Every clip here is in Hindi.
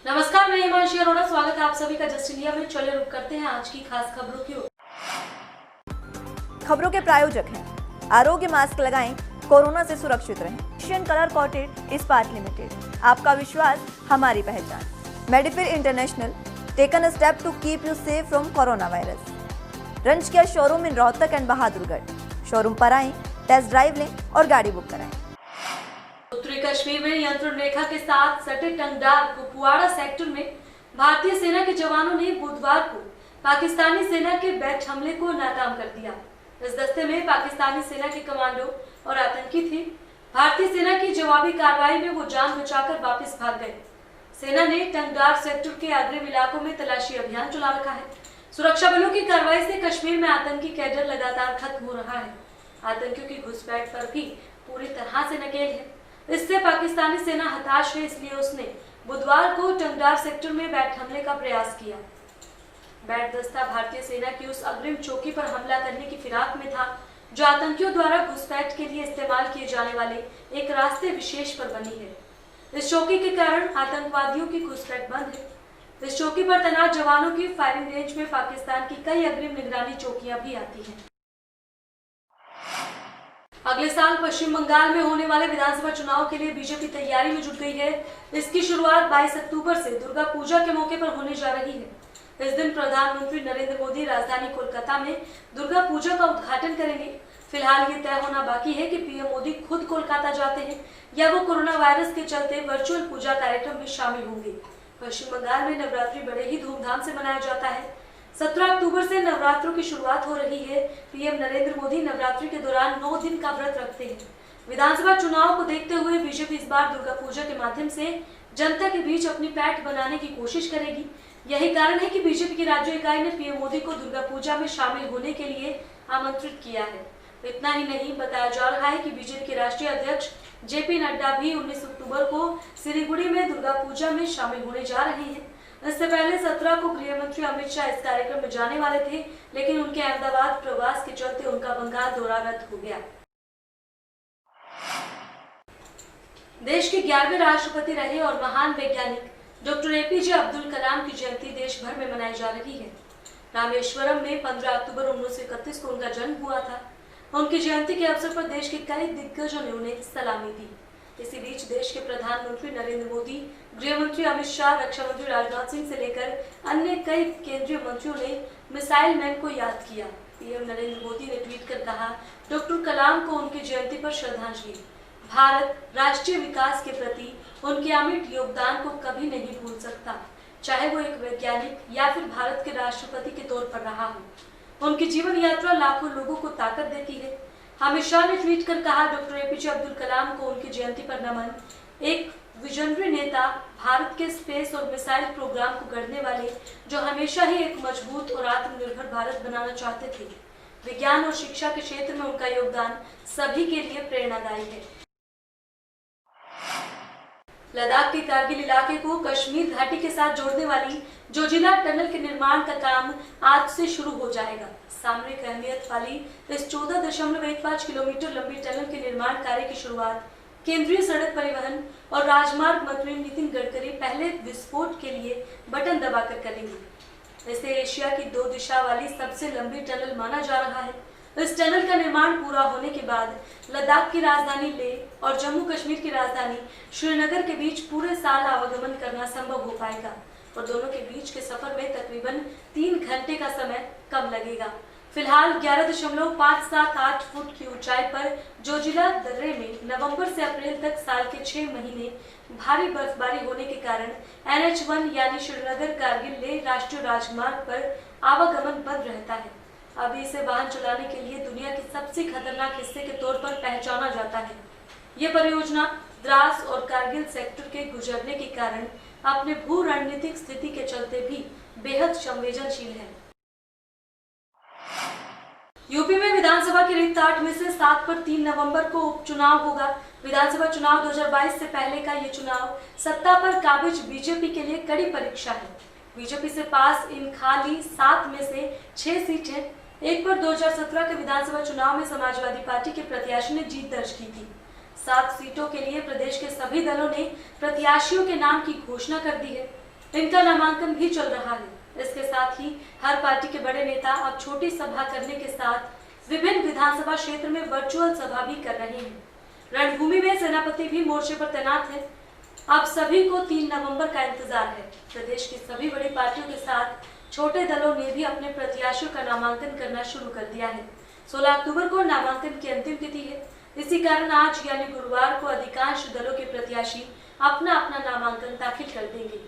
नमस्कार, मैं हिमांशी अरोड़ा। स्वागत है आप सभी का जस्ट इंडिया में। चलिए रुक करते हैं आज की खास खबरों की ओर। खबरों के प्रायोजक हैं आरोग्य मास्क लगाएं, कोरोना से सुरक्षित रहें। एशियन कलर कोटेड इस्पात लिमिटेड, आपका विश्वास हमारी पहचान। मेडिफिर international, taken a step to keep you safe from corona virus. रंज care showroom in Rohtak and Bahadurgarh. Showroom पर आएं, टेस्ट ड्राइव लें और गाड़ी बुक कराएं। उत्तरी कश्मीर में नियंत्रण रेखा के साथ सटे टंगदार कुपवाड़ा सेक्टर में भारतीय सेना के जवानों ने बुधवार को पाकिस्तानी सेना के बैच हमले को नाकाम कर दिया। इस दस्ते में पाकिस्तानी सेना के कमांडो और आतंकी थे। भारतीय सेना की जवाबी कार्रवाई में वो जान बचाकर वापस भाग गए। सेना ने टंगदार सेक्टर के अग्रिम इलाकों में तलाशी अभियान चला रखा है। सुरक्षा बलों की कार्रवाई से कश्मीर में आतंकी कैडर लगातार खत्म हो रहा है। आतंकियों की घुसपैठ पर भी पूरी तरह से नकेल है। इससे पाकिस्तानी सेना हताश है, इसलिए उसने बुधवार को टंगदार सेक्टर में बैट हमले का प्रयास किया। बैट दस्ता भारतीय सेना की उस अग्रिम चौकी पर हमला करने की फिराक में था, जो आतंकियों द्वारा घुसपैठ के लिए इस्तेमाल किए जाने वाले एक रास्ते विशेष पर बनी है। इस चौकी के कारण आतंकवादियों की घुसपैठ बंद है। इस चौकी पर तैनात जवानों की फायरिंग रेंज में पाकिस्तान की कई अग्रिम निगरानी चौकियां भी आती हैं। अगले साल पश्चिम बंगाल में होने वाले विधानसभा चुनाव के लिए बीजेपी तैयारी में जुट गई है। इसकी शुरुआत 22 अक्टूबर से दुर्गा पूजा के मौके पर होने जा रही है। इस दिन प्रधानमंत्री नरेंद्र मोदी राजधानी कोलकाता में दुर्गा पूजा का उद्घाटन करेंगे। फिलहाल ये तय होना बाकी है कि पीएम मोदी खुद कोलकाता जाते हैं या वो कोरोना वायरस के चलते वर्चुअल पूजा कार्यक्रम में शामिल होंगे। पश्चिम बंगाल में नवरात्रि बड़े ही धूमधाम से मनाया जाता है। 17 अक्टूबर से नवरात्रों की शुरुआत हो रही है। पीएम नरेंद्र मोदी नवरात्रि के दौरान 9 दिन का व्रत रखते हैं। विधानसभा चुनाव को देखते हुए बीजेपी इस बार दुर्गा पूजा के माध्यम से जनता के बीच अपनी पैठ बनाने की कोशिश करेगी। यही कारण है कि बीजेपी की राज्य इकाई ने पीएम मोदी को दुर्गा पूजा में शामिल होने के लिए आमंत्रित किया है। इतना ही नहीं, बताया जा रहा है कि बीजेपी के राष्ट्रीय अध्यक्ष जेपी नड्डा भी 19 अक्टूबर को सिलीगुड़ी में दुर्गा पूजा में शामिल होने जा रहे हैं। इससे पहले 17 को गृह मंत्री अमित शाह इस कार्यक्रम में जाने वाले थे, लेकिन उनके अहमदाबाद प्रवास के चलते उनका बंगाल दौरा रद्द हो गया। देश के 11वें राष्ट्रपति रहे और महान वैज्ञानिक डॉक्टर एपीजे अब्दुल कलाम की जयंती देश भर में मनाई जा रही है। रामेश्वरम में 15 अक्टूबर 1931 को उनका जन्म हुआ था। उनकी जयंती के अवसर पर देश के कई दिग्गजों ने उन्हें सलामी दी। इसी बीच देश के प्रधानमंत्री नरेंद्र मोदी, गृह मंत्री अमित शाह, रक्षा मंत्री राजनाथ सिंह से लेकर अन्य कई केंद्रीय मंत्रियों ने मिसाइल मैन को याद किया। पीएम नरेंद्र मोदी ने ट्वीट कर कहा, डॉक्टर कलाम को उनकी जयंती पर श्रद्धांजलि। भारत राष्ट्रीय विकास के प्रति उनके अमिट योगदान को कभी नहीं भूल सकता, चाहे वो एक वैज्ञानिक या फिर भारत के राष्ट्रपति के तौर पर रहा हो। उनकी जीवन यात्रा लाखों लोगों को ताकत देती है। अमित शाह ने ट्वीट कर कहा, डॉक्टर एपीजे अब्दुल कलाम को उनकी जयंती पर नमन। एक विजनरी नेता, भारत के स्पेस और मिसाइल प्रोग्राम को गढ़ने वाले, जो हमेशा ही एक मजबूत और आत्मनिर्भर भारत बनाना चाहते थे। विज्ञान और शिक्षा के क्षेत्र में उनका योगदान सभी के लिए प्रेरणादायी है। लद्दाख के कारगिल इलाके को कश्मीर घाटी के साथ जोड़ने वाली जोजिला टनल के निर्माण का काम आज से शुरू हो जाएगा। सामरिक अहमियत वाली इस 14.15 किलोमीटर लंबी टनल के निर्माण कार्य की शुरुआत केंद्रीय सड़क परिवहन और राजमार्ग मंत्री नितिन गडकरी पहले विस्फोट के लिए बटन दबाकर करेंगे। इसे एशिया की 2 दिशा वाली सबसे लंबी टनल माना जा रहा है। इस टनल का निर्माण पूरा होने के बाद लद्दाख की राजधानी लेह और जम्मू कश्मीर की राजधानी श्रीनगर के बीच पूरे साल आवागमन करना संभव हो पाएगा और दोनों के बीच के सफर में तकरीबन 3 घंटे का समय कम लगेगा। फिलहाल 11.578 फुट की ऊंचाई पर जोजिला दर्रे में नवंबर से अप्रैल तक साल के 6 महीने भारी बर्फबारी होने के कारण NH1 यानी श्रीनगर कारगिल लेह राष्ट्रीय राजमार्ग पर आवागमन बंद रहता है। अभी इसे वाहन चलाने के लिए दुनिया के सबसे खतरनाक हिस्से के तौर पर पहचाना जाता है। ये परियोजना द्रास और कारगिल सेक्टर के गुजरने के कारण अपने भू रणनीतिक स्थिति के चलते भी बेहद संवेदनशील है। यूपी में विधानसभा के रिक्त 8 में से 7 पर 3 नवंबर को उपचुनाव होगा। विधानसभा चुनाव 2022 से पहले का ये चुनाव सत्ता पर काबिज बीजेपी के लिए कड़ी परीक्षा है। बीजेपी से पास इन खाली 7 में से 6 सीटें। एक पर 2017 के विधानसभा चुनाव में समाजवादी पार्टी के प्रत्याशी ने जीत दर्ज की थी। 7 सीटों के लिए प्रदेश के सभी दलों ने प्रत्याशियों के नाम की घोषणा कर दी है। इनका नामांकन भी चल रहा है। इसके साथ ही हर पार्टी के बड़े नेता अब छोटी सभा करने के साथ विभिन्न विधानसभा क्षेत्र में वर्चुअल सभा भी कर रहे हैं। रणभूमि में सेनापति भी मोर्चे पर तैनात है। अब सभी को 3 नवंबर का इंतजार है। प्रदेश की सभी बड़ी पार्टियों के साथ छोटे दलों ने भी अपने प्रत्याशियों का नामांकन करना शुरू कर दिया है। 16 अक्टूबर को नामांकन की अंतिम तिथि है। इसी कारण आज यानी गुरुवार को अधिकांश दलों के प्रत्याशी अपना अपना नामांकन दाखिल कर देंगे।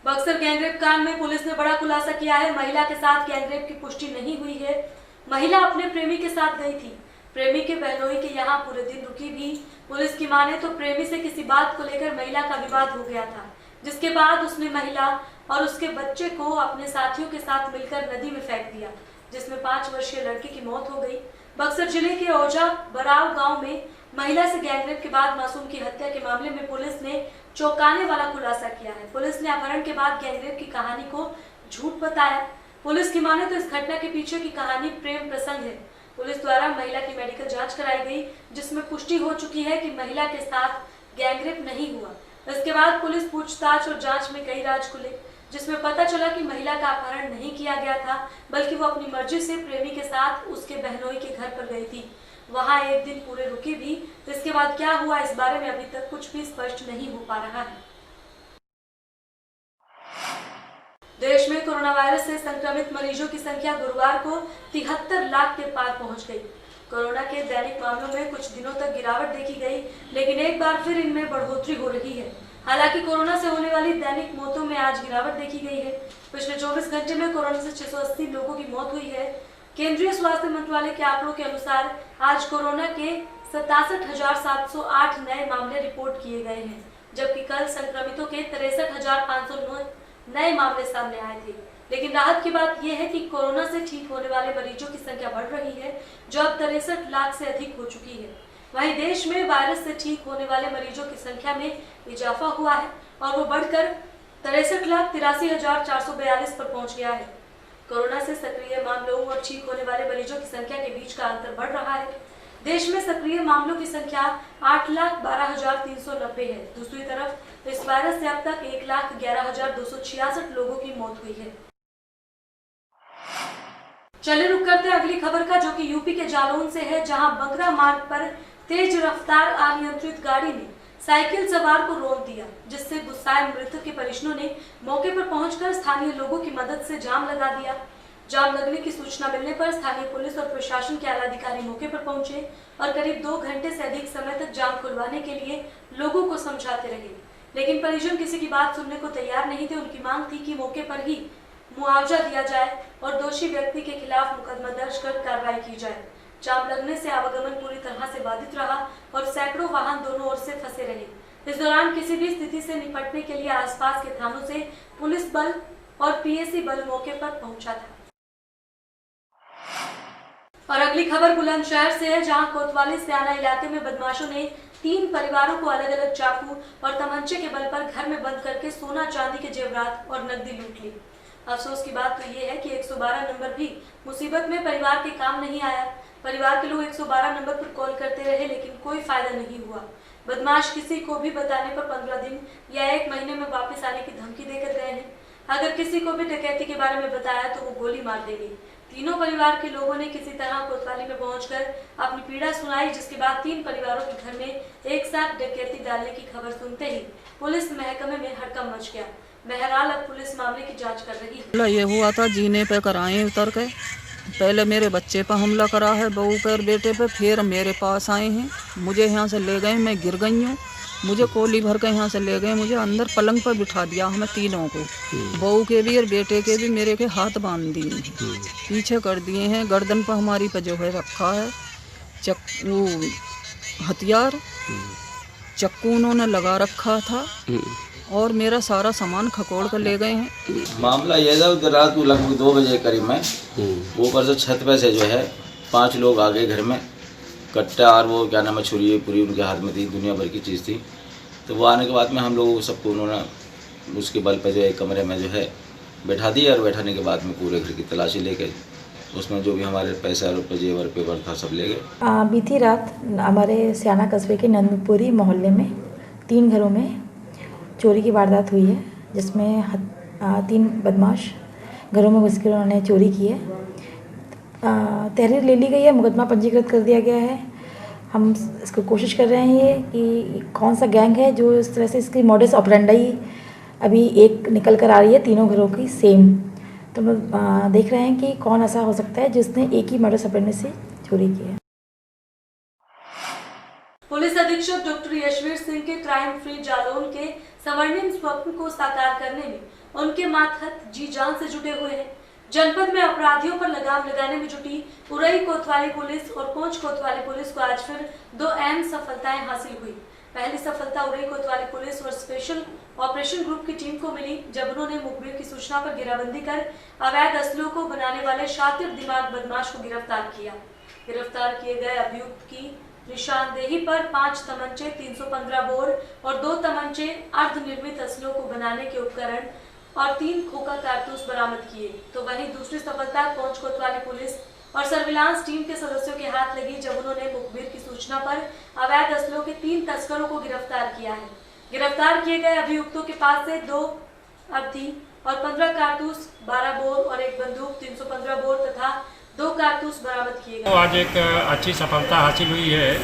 बक्सर गैंगरेप कांड में पुलिस ने बड़ा खुलासा किया है। महिला के साथ गैंगरेप की पुष्टि नहीं हुई है। महिला अपने प्रेमी के साथ गई थी। प्रेमी के बहनोई के यहाँ पूरे दिन रुकी भी। पुलिस की माने तो प्रेमी से किसी बात को लेकर महिला का विवाद हो गया था, जिसके बाद उसने महिला और उसके बच्चे को अपने साथियों के साथ मिलकर नदी में फेंक दिया, जिसमें 5 वर्षीय लड़की की मौत हो गई। बक्सर जिले के ओझा बराव गांव में महिला से गैंगरेप के बाद मासूम की हत्या के मामले में पुलिस ने चौंकाने वाला खुलासा किया है। पुलिस ने अपहरण के बाद गैंगरेप की कहानी को झूठ बताया। पुलिस की माने तो इस घटना के पीछे की कहानी प्रेम प्रसंग है। पुलिस द्वारा महिला की मेडिकल जांच कराई गई, जिसमें पुष्टि हो चुकी है कि महिला के साथ गैंगरेप नहीं हुआ। इसके बाद पुलिस पूछताछ और जांच में कई राज खुले, जिसमें पता चला कि महिला का अपहरण नहीं किया गया था, बल्कि वो अपनी मर्जी से प्रेमी के साथ उसके बहनोई के घर पर गई थी। वहां एक दिन पूरे रुकी भी। इसके बाद क्या हुआ, इस बारे में अभी तक कुछ भी स्पष्ट नहीं हो पा रहा है। देश में कोरोना वायरस से संक्रमित मरीजों की संख्या गुरुवार को 73 लाख के पार पहुंच गई। कोरोना के दैनिक मामलों में कुछ दिनों तक गिरावट देखी गई, लेकिन एक बार फिर इनमें बढ़ोतरी हो रही है। हालांकि कोरोना से होने वाली दैनिक मौतों में आज गिरावट देखी गई है। पिछले 24 घंटे में कोरोना से 680 लोगों की मौत हुई है। केंद्रीय स्वास्थ्य मंत्रालय के आंकड़ों के अनुसार आज कोरोना के 67,708 नए मामले रिपोर्ट किए गए हैं, जबकि कल संक्रमितों के 63,509 नए मामले सामने आए थे। लेकिन राहत की बात यह है कि कोरोना से ठीक होने वाले मरीजों की संख्या बढ़ रही है, जो अब 63 लाख से अधिक हो चुकी है। वहीं देश में वायरस से ठीक होने वाले मरीजों की संख्या में इजाफा हुआ है और वो बढ़कर 63,83,442 पर पहुंच गया है। कोरोना से सक्रिय मामलों और ठीक होने वाले मरीजों की संख्या के बीच का अंतर बढ़ रहा है। देश में सक्रिय मामलों की संख्या 8,12,390 है। दूसरी तरफ इस वायरस से अब तक 1,11,266 लोगों की मौत हुई है। चलिए रुक करते हैं अगली खबर का, जो कि यूपी के जालौन से है, जहां बंगरा मार्ग पर तेज रफ्तार अनियंत्रित गाड़ी ने साइकिल सवार को रोक दिया, जिससे गुस्साए मृतक के परिजनों ने मौके पर पहुंचकर स्थानीय लोगों की मदद से जाम लगा दिया। जाम लगने की सूचना मिलने पर स्थानीय पुलिस और प्रशासन के आला अधिकारी मौके पर पहुंचे और करीब 2 घंटे से अधिक समय तक जाम खुलवाने के लिए लोगों को समझाते रहे, लेकिन परिजन किसी की बात सुनने को तैयार नहीं थे। उनकी मांग थी कि मौके पर ही मुआवजा दिया जाए और दोषी व्यक्ति के खिलाफ मुकदमा दर्ज कर कार्रवाई की जाए। जाम लगने से आवागमन पूरी तरह से बाधित रहा और सैकड़ों वाहन दोनों ओर से फंसे रहे। इस दौरान किसी भी स्थिति से निपटने के लिए आसपास के थानों से पुलिस बल और पीएसी बल मौके पर पहुंचा था। और अगली खबर बुलंदशहर से है, जहां कोतवाली स्याना इलाके में बदमाशों ने 3 परिवारों को अलग अलग चाकू और तमंचे के बल पर घर में बंद करके सोना चांदी के जेवरात और नकदी लूट ली। अफसोस की बात तो ये है कि 112 नंबर भी मुसीबत में परिवार के काम नहीं आया। परिवार के लोग 112 नंबर पर कॉल करते रहे, लेकिन कोई फायदा नहीं हुआ। बदमाश किसी को भी बताने पर 15 दिन या 1 महीने में वापस आने की धमकी देकर गए हैं। अगर किसी को भी डकैती के बारे में बताया तो वो गोली मार देंगे। तीनों परिवार के लोगों ने किसी तरह कोतवाली में पहुंचकर अपनी पीड़ा सुनाई, जिसके बाद 3 परिवारों के घर में एक साथ डकैती डालने की खबर सुनते ही पुलिस महकमे में हड़कंप मच गया। बहरहाल अब पुलिस मामले की जांच कर रही है। ये हुआ था जीने पे कराए उतर के, पहले मेरे बच्चे पर हमला करा है, बहू पर बेटे पे, फिर मेरे पास आए हैं, मुझे यहाँ से ले गए, मैं गिर गई हूँ, मुझे कोली भर के यहाँ से ले गए, मुझे अंदर पलंग पर बिठा दिया हमें तीनों को, बहू के भी और बेटे के भी, मेरे के हाथ बांध दिए हैं, पीछे कर दिए हैं, गर्दन पर हमारी पर जो है रखा है वो हथियार, चक्कू उन्होंने लगा रखा था और मेरा सारा सामान खकोड़ कर ले गए हैं। मामला ये था, रात को लगभग 2 बजे करीब में ऊपर से छत पे से जो है 5 लोग आ गए घर में, कट्टा और वो क्या नाम है छुरी पूरी उनके हाथ में थी, दुनिया भर की चीज़ थी। तो वो आने के बाद में हम लोगों को सबको उन्होंने उसके बल पर जो है कमरे में जो है बैठा दिया और बैठाने के बाद में पूरे घर की तलाशी लेके उसमें जो भी हमारे पैसा रुपये जेवर पेपर था सब ले गए। बीती रात हमारे स्याना कस्बे के नंदपुरी मोहल्ले में 3 घरों में चोरी की वारदात हुई है जिसमें 3 बदमाश घरों में घुसकर उन्होंने चोरी की है। तहरीर ले ली गई है, मुकदमा पंजीकृत कर दिया गया है। हम इसको कोशिश कर रहे हैं ये कि कौन सा गैंग है जो इस तरह से इसकी मॉडस ऑपरेंडाई अभी एक निकल कर आ रही है तीनों घरों की सेम। तो हम देख रहे हैं कि कौन ऐसा हो सकता है जिसने एक ही मॉडस ऑपरेंडाई से चोरी की है। पुलिस अधीक्षक डॉक्टर यशवीर सिंह के क्राइम फ्री जालौन के स्वर्णिम स्वप्न को साकार करने में उनके मातहत जी जान से जुटे हुए हैं। जनपद में अपराधियों पर लगाम लगाने में जुटी उरई कोतवाली पुलिस और पोंछ कोतवाली पुलिस को आज फिर 2 अहम सफलताएं हासिल हुई। पहली सफलता उरई कोतवाली पुलिस और स्पेशल ऑपरेशन ग्रुप की टीम को मिली जब उन्होंने मुखबिर की सूचना पर घेराबंदी कर अवैध असलों को बनाने वाले शातिर दिमाग बदमाश को गिरफ्तार किया। गिरफ्तार किए गए अभियुक्त की निशानदेही पर 5 तमंचे, 315 बोर और 2 तमंचे, अर्धनिर्मित असलों को बनाने के उपकरण और 3 खोखा कारतूस बरामद किए। तो वहीं दूसरी सफलता पोंछ कोतवाली पुलिस और सर्विलांस टीम के सदस्यों के हाथ लगी जब उन्होंने मुखबिर की सूचना पर अवैध असलों के 3 तस्करों को गिरफ्तार किया है। गिरफ्तार किए गए अभियुक्तों के पास से 2 अवधि और 15 कारतूस, 12 बोर और 1 बंदूक, 315 बोर तथा 2 कारतूस बरामद किए गए। आज एक अच्छी सफलता हासिल हुई है।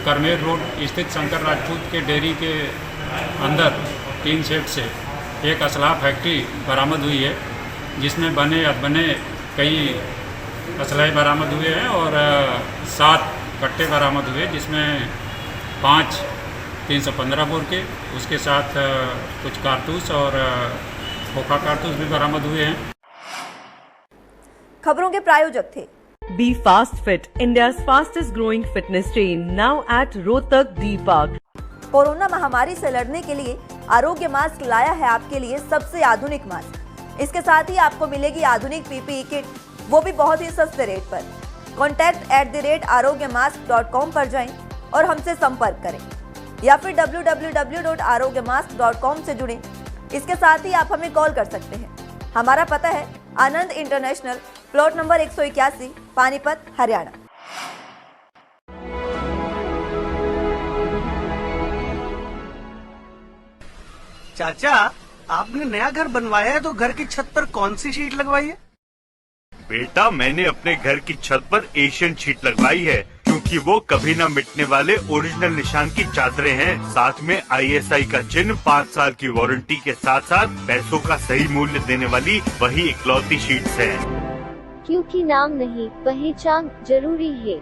करमेर रोड स्थित शंकर राजपूत के डेयरी के अंदर 3 सेट से एक असलाह फैक्ट्री बरामद हुई है जिसमें बने अधबने कई असलाहे बरामद हुए हैं और 7 कट्टे बरामद हुए जिसमें 5 315 बोर के, उसके साथ कुछ कारतूस और खोखा कारतूस भी बरामद हुए हैं। खबरों के प्रायोजक थे Be Fast Fit, India's fastest growing fitness chain, now at Rohtak D Park. Corona महामारी से लड़ने के लिए आरोग्य मास्क लाया है आपके लिए सबसे आधुनिक मास्क। इसके साथ ही आपको मिलेगी आधुनिक पीपीई किट, वो भी बहुत ही सस्ते रेट पर। contact@arogyamask.com पर जाएं और हमसे संपर्क करें या फिर www.arogyamask.com से जुड़ें। इसके साथ ही आप हमें कॉल कर सकते हैं। हमारा पता है Anand international, plot number 181, Panipat, Haryana. चाचा, आपने नया घर बनवाया है तो घर की छत पर कौन सी शीट लगवाई है? बेटा, मैंने अपने घर की छत पर एशियन शीट लगवाई है क्योंकि वो कभी न मिटने वाले ओरिजिनल निशान की चादरें हैं। साथ में ISI का चिन्ह, 5 साल की वारंटी के साथ साथ पैसों का सही मूल्य देने वाली वही इकलौती शीट्स है। क्योंकि नाम नहीं, पहचान जरूरी है।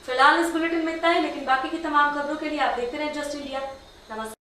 फिलहाल इस बुलेटिन में इतना ही, लेकिन बाकी की तमाम खबरों के लिए आप देखते रहें जस्ट इंडिया। नमस्कार।